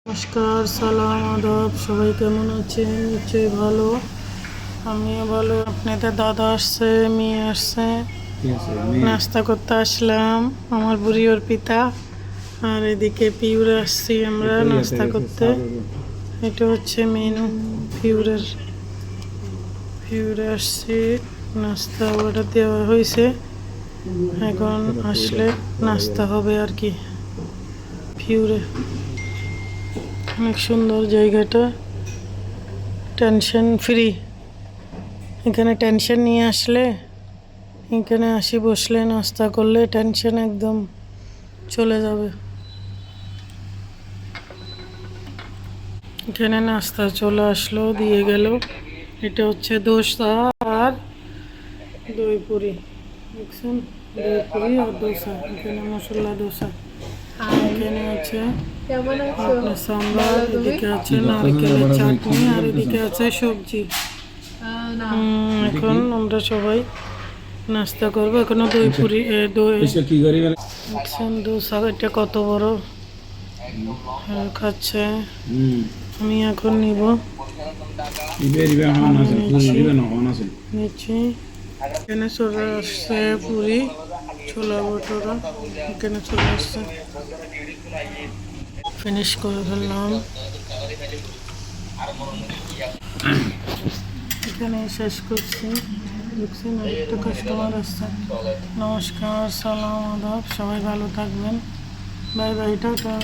নমস্কার, সালাম, আদাব। সবাই কেমন আছেন? নিশ্চয়ই ভালো। আমিও ভালো। আপনাদের দাদা আসছে, মেয়ে আসছে, নাস্তা করতে আসলাম। আমার বুড়ি ওর পিতা, আর এদিকে পিউরে আসছি আমরা নাস্তা করতে। এটা হচ্ছে মেনু পিউরের। পিউরে আসছি, নাস্তা অর্ডার দেওয়া হয়েছে, এখন আসলে নাস্তা হবে আর কি। পিউরে অনেক সুন্দর জায়গাটা, টেনশন ফ্রি। এখানে টেনশন নিয়ে আসলে, এখানে আসি বসলে নাস্তা করলে টেনশন একদম চলে যাবে। এখানে নাস্তা চলে আসলো, দিয়ে গেল। এটা হচ্ছে দোসা আর দই পুরি। দেখছেন, দই পুরি আর দোসা। এখানে মশলা দোসা। এখানে আছে আপনার সাম্বার, এদিকে আছে নারকেলের চাটনি, আর এদিকে আছে সবজি। এখন আমরা সবাই নাস্তা করবো। এখনো দই পুরি দই দেখছেন, দোসা এটা কত বড় খাচ্ছে। আমি এখন নিব, নিচ্ছি। এখানে চলে আসছে পুরি, ছোলা ভটোরা এখানে চলে আসছে। ফিনিশ করে ফেললাম, এখানে শেষ করছি। দেখছেন, আরেকটা কাস্টমার আসছে। নমস্কার, সালাম, আদাব। সবাই ভালো থাকবেন। Bye bye, tata.